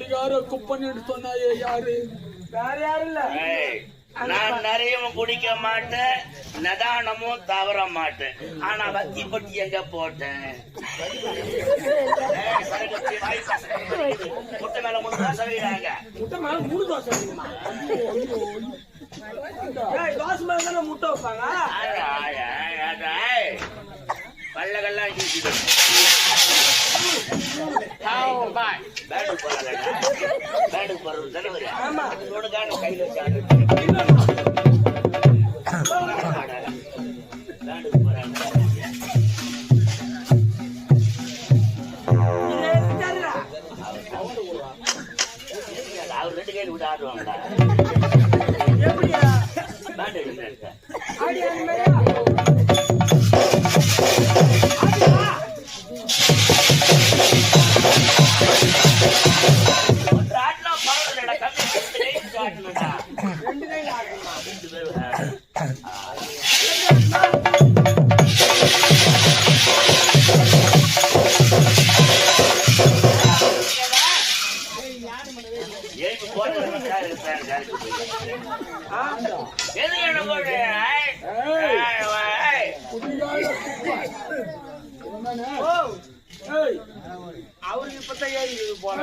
குடிகார குப்பன்னு சொன்னாயே யாரு? வேற யாரும் இல்ல. நான் நிறையவும் குடிக்க மாட்டேன், நிதானமும் தவற மாட்டேன். ஆனா வத்தி பட்டி எங்க போட்டேன்? முட்டை மேல 3 தோசை வைக்கிறாங்க. முட்டை மேல 3 தோசை வைக்கணுமா? தோசை மேல தானே முட்டை வைப்பாங்க. பல்லகெல்லாம் பேடுக்கு போறது தலைவர். ஆமா கையில் வச்சு அவர் 2 கையில் விட்டு ஆடுவாங்களா? பேண்ட் எடுக்க அவருக்கு இப்பதான் ஏறி போன